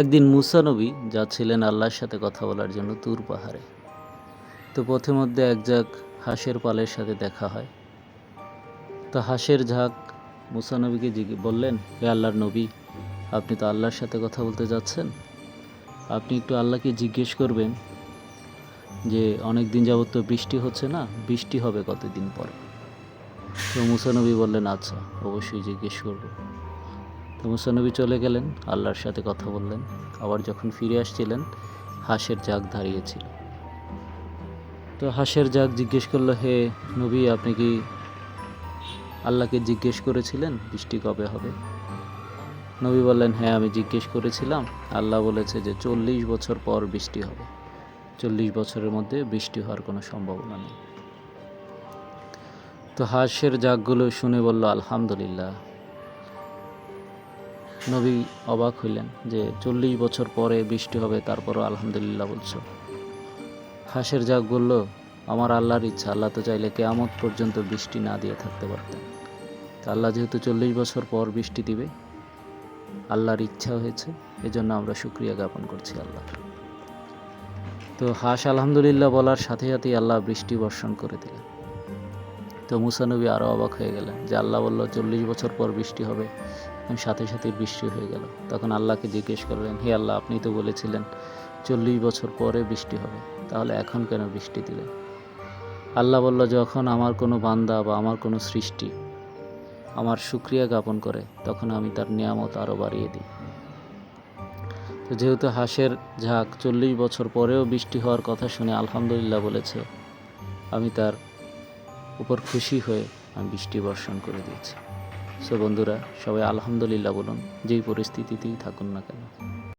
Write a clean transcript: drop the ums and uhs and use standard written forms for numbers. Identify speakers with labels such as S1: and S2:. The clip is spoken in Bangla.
S1: একদিন মুসা নবী যাচ্ছিলেন আল্লাহর সাথে কথা বলার জন্য তুর পাহাড়ে। তো পথে মধ্যে এক ঝাঁক হাঁসের পালের সাথে দেখা হয়। তো হাঁসের ঝাঁক মুসা নবীকে বললেন, হে আল্লাহর নবী, আপনি তো আল্লাহর সাথে কথা বলতে যাচ্ছেন, আপনি একটু আল্লাহকে জিজ্ঞেস করবেন যে অনেক দিন যাবত তো বৃষ্টি হচ্ছে না, বৃষ্টি হবে কতদিন পরে। তো মুসা নবী বললেন, আচ্ছা, অবশ্যই জিজ্ঞেস করব। তো মুসা নবী চলে গেলেন, আল্লাহর সাথে কথা বললেন। আবার যখন ফিরে আসছিলেন, হাঁসের ঝাঁক দাঁড়িয়েছিল। তো হাঁসের ঝাঁক জিজ্ঞেস করলো, হে নবী, আপনি কি আল্লাহকে জিজ্ঞেস করেছিলেন বৃষ্টি কবে হবে? নবী বললেন, হ্যাঁ, আমি জিজ্ঞেস করেছিলাম। আল্লাহ বলেছে যে 40 বছর পর বৃষ্টি হবে, 40 বছরের মধ্যে বৃষ্টি হওয়ার কোনো সম্ভাবনা নেই। তো হাঁসের ঝাঁকগুলো শুনে বলল, আলহামদুলিল্লাহ। নবী অবাক হইলেন যে 40 বছর পরে বৃষ্টি হবে, তারপরও আলহামদুলিল্লাহ বলছো। হাঁসের ঝাঁক বলল, আমার আল্লাহর ইচ্ছা, আল্লাহ তো চাইলে কিয়ামত পর্যন্ত বৃষ্টি না দিয়ে থাকতে পারতেন। আল্লাহ যেহেতু 40 বছর পর বৃষ্টি দিবে, আল্লাহর ইচ্ছা হয়েছে, এজন্য আমরা শুকরিয়া জ্ঞাপন করছি আল্লাহ। তো হাঁস আলহামদুলিল্লাহ বলার সাথে সাথেই আল্লাহ বৃষ্টি বর্ষণ করে দিলেন। তো মুসা নবী আরও অবাক হয়ে গেলেন যে আল্লাহ বলল 40 বছর পর বৃষ্টি হবে, এবং সাথে সাথে বৃষ্টি হয়ে গেল। তখন আল্লাহকে জিজ্ঞেস করলেন, হে আল্লাহ, আপনি তো বলেছিলেন 40 বছর পরে বৃষ্টি হবে, তাহলে এখন কেন বৃষ্টি দিলেন? আল্লাহ বলল, যখন আমার কোনো বান্দা বা আমার কোনো সৃষ্টি আমার শুকরিয়া জ্ঞাপন করে, তখন আমি তার নিয়ামত আরও বাড়িয়ে দিই। তো যেহেতু হাঁসের ঝাঁক 40 বছর পরেও বৃষ্টি হওয়ার কথা শুনে আলহামদুলিল্লাহ বলেছে, আমি তার উপর খুশি হয়ে আমি বৃষ্টি বর্ষণ করে দিয়েছি। সো বন্ধুরা, সবাই আলহামদুলিল্লাহ বলুন, যেই পরিস্থিতিতেই থাকুন না কেন।